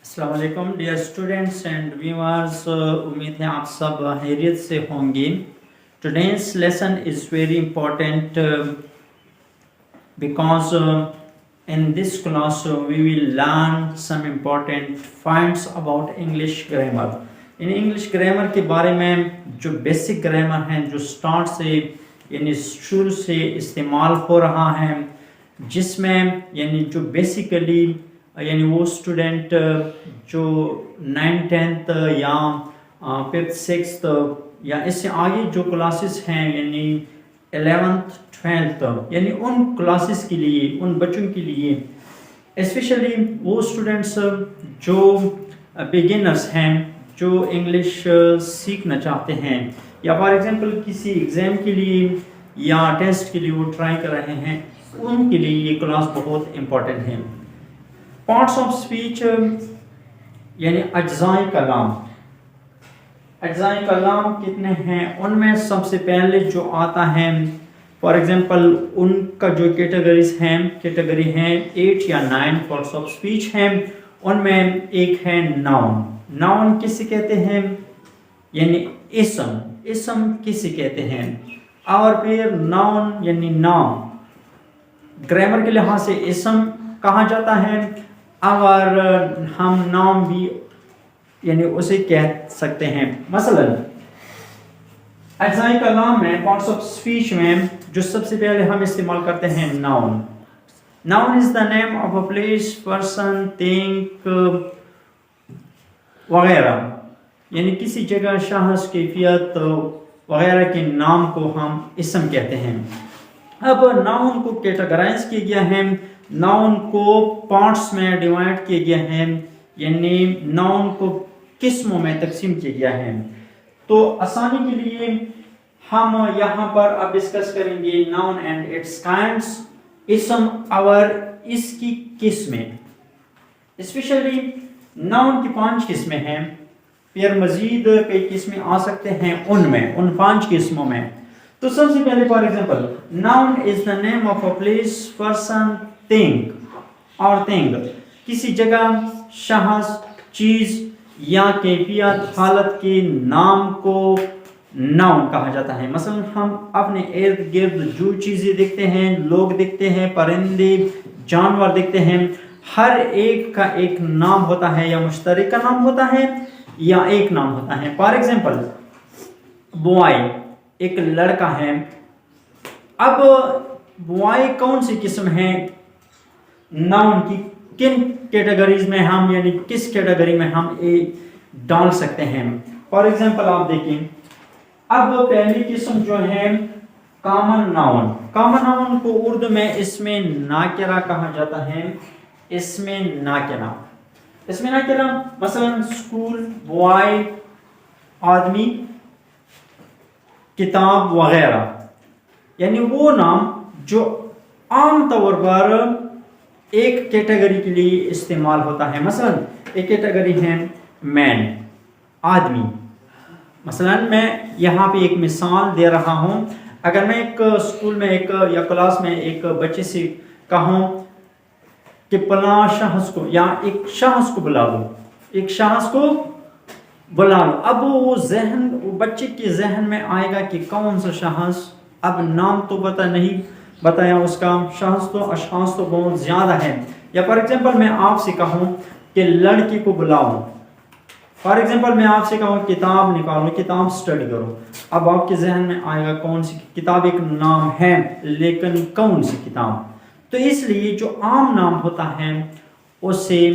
अस्सलाम वालेकुम dear students and viewers, उम्मीद है आप सब खैरियत से होंगे। Today's lesson is very important because in this class we will learn some important points about English grammar. In English grammar के बारे में जो बेसिक ग्रामर हैं, जो स्टार्ट से यानी शुरू से इस्तेमाल हो रहा है, जिसमें यानी जो बेसिकली यानी वो स्टूडेंट जो 9th 10th या 5th 6th या इससे आगे जो क्लासेस हैं यानी 11th 12th यानी उन क्लासेस के लिए, उन बच्चों के लिए स्पेशली वो स्टूडेंट्स जो बिगिनर्स हैं, जो इंग्लिश सीखना चाहते हैं या फॉर एग्जांपल किसी एग्ज़ाम के लिए या टेस्ट के लिए वो ट्राई कर रहे हैं, उनके लिए ये क्लास बहुत इम्पोर्टेंट है। पार्ट्स ऑफ स्पीच यानी अज्जाए कलाम। अज्जाए कलाम कितने हैं? उनमें सबसे पहले जो आता है फॉर एग्जांपल उनका जो कैटेगरी हैं 8 या 9 पार्ट्स ऑफ स्पीच हैं। उनमें एक है नाउन। नाउन किसे कहते हैं? यानी इसम। इसम किसे कहते हैं? और फिर नाउन यानी नाम। ग्रामर के लिहाज से इसम कहा जाता है और हम नाम भी यानी उसे कह सकते हैं। मसलन अज्जाए कलाम में पार्ट्स ऑफ स्पीच में जो सबसे पहले हम इस्तेमाल करते हैं noun. Noun is the name of a place, person, thing वगैरह, यानी किसी जगह, शख्स, कैफियत वगैरह के नाम को हम इसम कहते हैं। अब नाउन को कैटेगराइज किया गया है, नाउन को पार्ट्स में डिवाइड किया गया है, यानी नाउन को किस्मों में तकसीम किया गया है। तो आसानी के लिए हम यहाँ पर अब डिस्कस करेंगे नाउन एंड इट्स काइंड्स, इसम और इसकी किस्में। स्पेशली नाउन की 5 किस्में हैं, फिर मजीद कई किस्में आ सकते हैं उन 5 किस्मों में। तो सबसे पहले for example noun is the name of a place, person, thing और थिंग, किसी जगह, शख्स, चीज या कैफियत, हालत के नाम को नाउन कहा जाता है। मसलन हम अपने इर्द गिर्द जो चीजें देखते हैं, लोग देखते हैं, परिंदे, जानवर देखते हैं, हर एक का एक नाम होता है, या मुश्तरक का नाम होता है या एक नाम होता है। फॉर एग्जांपल बॉय एक लड़का है। अब बॉय कौन सी किस्म है नाउन की? किन कैटेगरीज में हम यानी किस कैटेगरी में हम ये डाल सकते हैं? फॉर एग्जांपल आप देखिए, अब पहली किस्म जो है कॉमन नाउन। कॉमन नाउन को उर्दू में इसमें नाकिरा कहा जाता है। इसमें नाकिरा मसलन स्कूल, बॉय, आदमी, किताब वगैरह, यानी वो नाम जो आम तौर पर एक कैटेगरी के लिए इस्तेमाल होता है। मसलन एक कैटेगरी है मैन, आदमी। मसलन मैं यहाँ पे एक मिसाल दे रहा हूँ। अगर मैं एक स्कूल में एक या क्लास में एक बच्चे से कहूँ कि फला शख्स को या एक शख्स को बुला लो, एक शख्स को बुला लो, अब वो बच्चे के जहन में आएगा कि कौन सा शख्स। अब नाम तो नहीं बताया उसका, शख्स तो अशखास तो बहुत ज़्यादा है। या फॉर एग्जांपल मैं आपसे कहूँ कि लड़की को बुलाओ, फॉर एग्जांपल मैं आपसे कहूँ किताब निकालो, किताब स्टडी करो, अब आपके जहन में आएगा कौन सी किताब। एक नाम है लेकिन कौन सी किताब? तो इसलिए जो आम नाम होता है उसे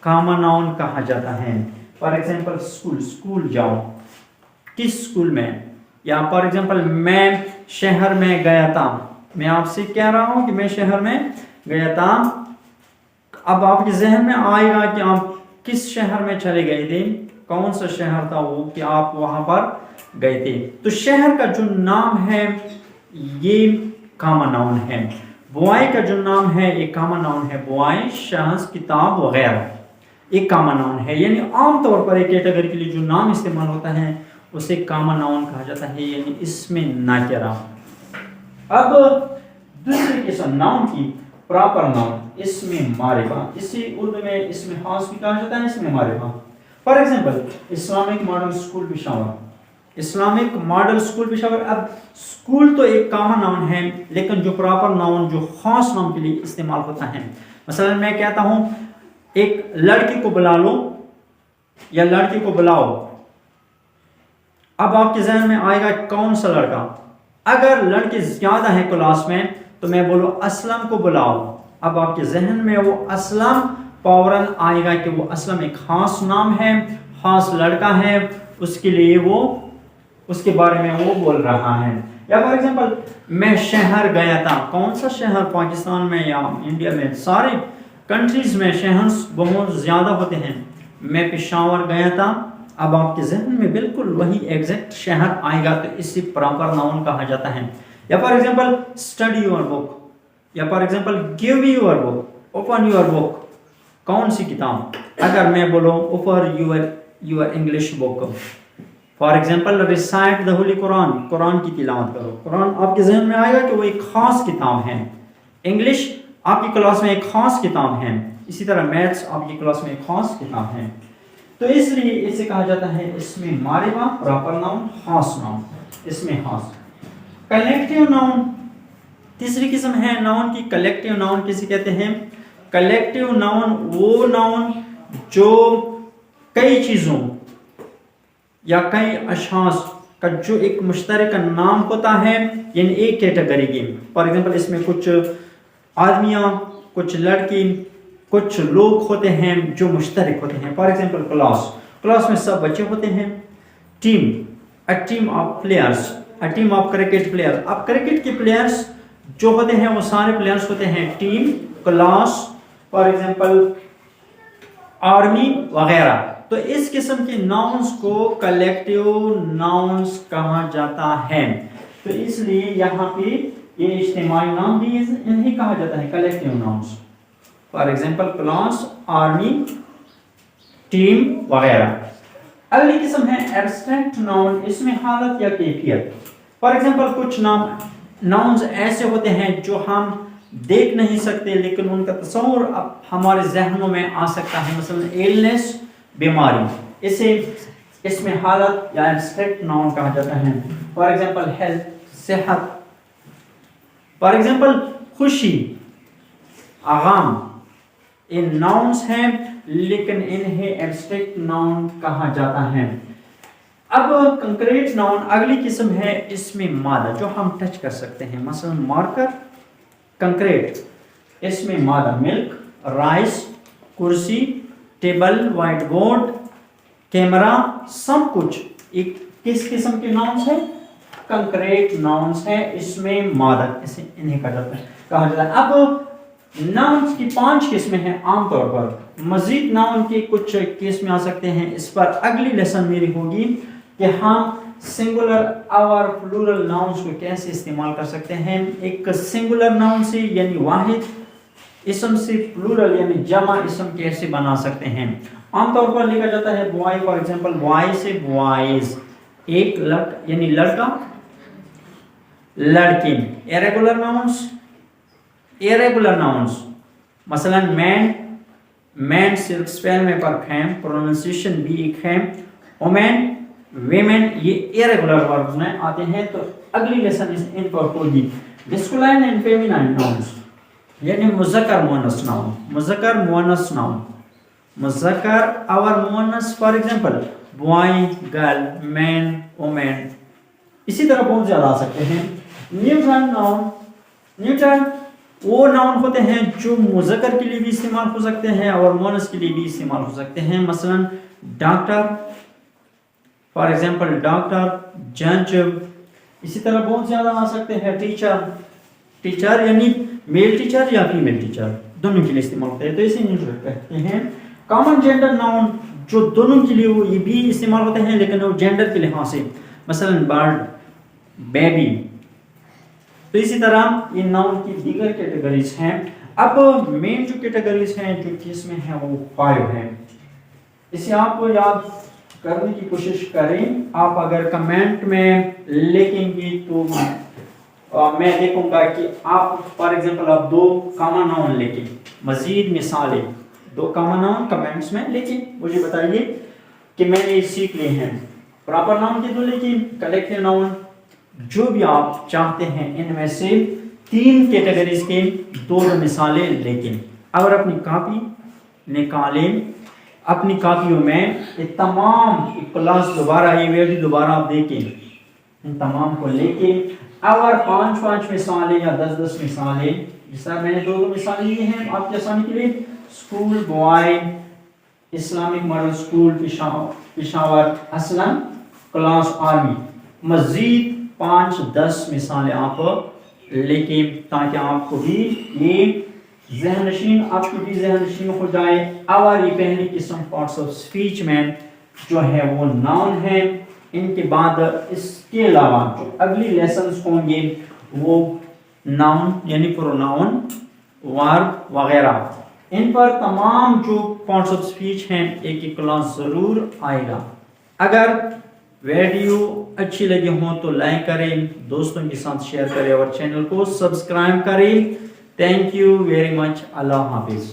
कॉमन नाउन कहा जाता है। फॉर एग्जांपल स्कूल जाओ, किस स्कूल में? या फॉर एग्जांपल मैं शहर में गया था, मैं आपसे कह रहा हूं कि मैं शहर में गया था। अब आपके जहन में आएगा कि आप किस शहर में चले गए थे, कौन सा शहर था वो कि आप वहां पर गए थे। तो शहर का जो नाम है ये कॉमन नाउन है। बॉय का जो नाम है एक कॉमन नाउन है, बॉय, शख्स, किताब वगैरह एक कॉमन नाउन है। यानी आम तौर पर एक कैटेगरी के लिए जो नाम इस्तेमाल होता है उसे कॉमन नाउन कहा जाता है, यानी इसमें नाकिरा। अब दूसरी किस्म नाउन की, प्रॉपर नाउन इसमें मारिफा, इसी उर्दू में इसमें खास भी कहा जाता है, इसमें मारिफा। For example Islamic model school Peshawar, Islamic model school Peshawar. अब स्कूल तो एक कॉमन नाउन है, लेकिन जो प्रॉपर नाउन जो खास नाउन के लिए इस्तेमाल होता है, मसलन मैं कहता हूं एक लड़की को बुला लो या लड़की को बुलाओ, अब आपके जहन में आएगा कौन सा लड़का। अगर लड़के ज्यादा है क्लास में तो मैं बोलूं असलम को बुलाओ, अब आपके जहन में वो असलम फौरन आएगा कि वो असलम एक खास नाम है, खास लड़का है, उसके लिए वो उसके बारे में वो बोल रहा है। या फॉर एग्जांपल मैं शहर गया था, कौन सा शहर, पाकिस्तान में या इंडिया में, सारे कंट्रीज में शहर बहुत ज्यादा होते हैं, मैं पेशावर गया था, अब आपके जहन में बिल्कुल वही एग्जैक्ट शहर आएगा, तो इसी प्रॉपर नाउन कहा जाता है। या for example study your book, या for example give your book, open your book, कौन सी किताब, अगर मैं बोलूं open your English book. For example recite the holy Quran, कुरान की तिलावत करो, कुरान आपके जहन में आएगा कि वो एक खास किताब है। इंग्लिश आपकी क्लास में एक खास किताब है, इसी तरह मैथ्स आपकी क्लास में एक खास किताब है। तो इसलिए इसे कहा जाता है इसमें मारिफा, प्रॉपर नाउन, खास नाउन, इसमें खास। कलेक्टिव नाउन तीसरी किस्म है नाउन की। कलेक्टिव नाउन किसे कहते हैं? कलेक्टिव नाउन वो नाउन जो कई चीजों या कई अशास का जो एक मुश्तरक नाम होता है, यानी एक कैटेगरी की। फॉर एग्जांपल इसमें कुछ आदमियां, कुछ लड़की, कुछ लोग होते हैं जो मुश्तरक होते हैं। फॉर एग्जांपल क्लास, क्लास में सब बच्चे होते हैं। Team, a team of players, a team of cricket player, अब क्रिकेट के प्लेयर्स जो होते हैं वो सारे प्लेयर्स होते हैं। Team, class, for example army वगैरह। तो इस किस्म के नाउन्स को कलेक्टिव नाउन्स कहा जाता है। तो इसलिए यहाँ पे ये इज्तिमाई नाम भी इन्हें कहा जाता है collective nouns. For example class, army, team वगैरह। अगली किस्म है एब्स्ट्रैक्ट नाउन, इसमें हालत या कैफियत। फॉर एग्जांपल कुछ नाउन्स ऐसे होते हैं जो हम देख नहीं सकते लेकिन उनका तस्वुर अब हमारे जहनों में आ सकता है, मसलन इलनेस, बीमारी, इसे इसमें हालत या एब्स्ट्रैक्ट नाउन कहा जाता है। फॉर एग्जांपल हेल्थ, सेहत। फॉर एग्जांपल खुशी, आगाम, इन नाउन्स हैं लेकिन इन्हें एब्स्ट्रैक्ट नाउन कहा जाता है। अब कंक्रीट नाउन अगली किस्म है, इसमें मादा जो हम टच कर सकते हैं, मसलन मार्कर, कंक्रीट, इसमें मादा मिल्क, राइस, कुर्सी, टेबल, व्हाइट बोर्ड, कैमरा, सब कुछ एक किस किस्म के नाउन्स है? कंक्रीट नाउन्स है, इसमें मादा, इसे इन्हें कहा जाता है। अब नाउन्स की 5 किस्में हैं आमतौर पर, मजीद नाउन के कुछ किस्में आ सकते हैं। इस पर अगली लेसन मेरी होगी कि हम सिंगुलर और प्लूरल नाउन्स को कैसे इस्तेमाल कर सकते हैं। एक सिंगुलर नाउन से यानी वाहिद इसम से प्लूरल यानी जमा इसम कैसे बना सकते हैं। आमतौर पर लिखा जाता है बॉय, फॉर एग्जांपल बॉय से बॉयज, एक लड़का यानी लड़का, लड़की। इरेगुलर नाउन्स, इरेगुलर नाउन्स मसलन मैन, मैन सिर्फ स्पेल में फर्क है, प्रोनाउंसिएशन भी एक है। वुमेन, वीमेन, ये इरेगुलर वर्ब्स में आते हैं। तो अगली लेसन इन पर होगी मैस्कुलाइन एंड फेमिनाइन नाउन्स, यानी मुज़क्कर मुअन्नस नाउन, मुज़क्कर मुअन्नस नाउन, मुज़क्कर और मुअन्नस। For example boy, girl, man, women, इसी तरह बहुत ज्यादा आ सकते हैं। न्यूट्रल नाउन, न्यूट्रल वो नाउन होते हैं जो मुज़क्कर के लिए भी इस्तेमाल हो सकते हैं और मुअन्नस के लिए भी इस्तेमाल हो सकते हैं। मसलन डॉक्टर, फॉर एग्जांपल डॉक्टर, जज, इसी तरह बहुत ज्यादा आ सकते हैं। टीचर, टीचर यानी मेल टीचर या फीमेल टीचर, दोनों के लिए इस्तेमाल होते हैं, तो इसे न्यूट्रल कहते हैं। कॉमन जेंडर नाउन जो दोनों के लिए वो ये भी इस्तेमाल होते हैं लेकिन वो जेंडर के लिहाज से, मसलन बर्ड, बेबी। तो इसी तरह इन नाउन की दीगर कैटेगरीज हैं। अब मेन जो कैटेगरीज हैं जो इसमें है वो 5 हैं। इसे आप याद करने की कोशिश करें। आप अगर कमेंट में लिखेंगे तो میں دیکھوں گا کہ آپ فار ایگزامپل آپ 2 کامن ناؤن لکھیں، مزید مثالیں 2 کامن ناؤن کمنٹس میں لکھیں، مجھے بتائیے کہ میں نے سیکھ لیے ہیں۔ پراپر ناؤن کے 2 لکھیں، کلیکٹیو ناؤن، جو بھی آپ چاہتے ہیں ان میں سے 3 کیٹیگریز کے 2 مثالیں لکھیں۔ اگر اپنی کاپی نکالیں، اپنی کاپیوں میں یہ تمام کلاس دوبارہ یہ ویڈیو دوبارہ آپ دیکھیں، ان تمام کو لے کے اگر 5 مثالیں یا 10 مثالیں، جس طرح میں نے 2 مثالیں لی ہیں آپ کے آسانی کے لیے، school boy Islamic model school Peshawar Aslam class army, مزید 5-10 مثالیں آپ لیکن تاکہ آپ کو بھی یہ ذہن نشین ہو جائے۔ اور یہ پہلی قسم پارٹس آف اسپیچ میں جو ہے وہ ناؤن ہے، ان کے بعد اس کے علاوہ جو اگلی لیسنز ہوں گے وہ ناؤن یعنی پروناؤن، ورب وغیرہ، ان پر تمام جو پارٹس آف اسپیچ ہیں ایک کلاس ضرور آئے گا۔ اگر ویڈیو اچھی لگی ہوں تو لائک کریں، دوستوں کے ساتھ شیئر کریں اور چینل کو سبسکرائب کریں۔ تھینک یو ویری مچ، اللہ حافظ۔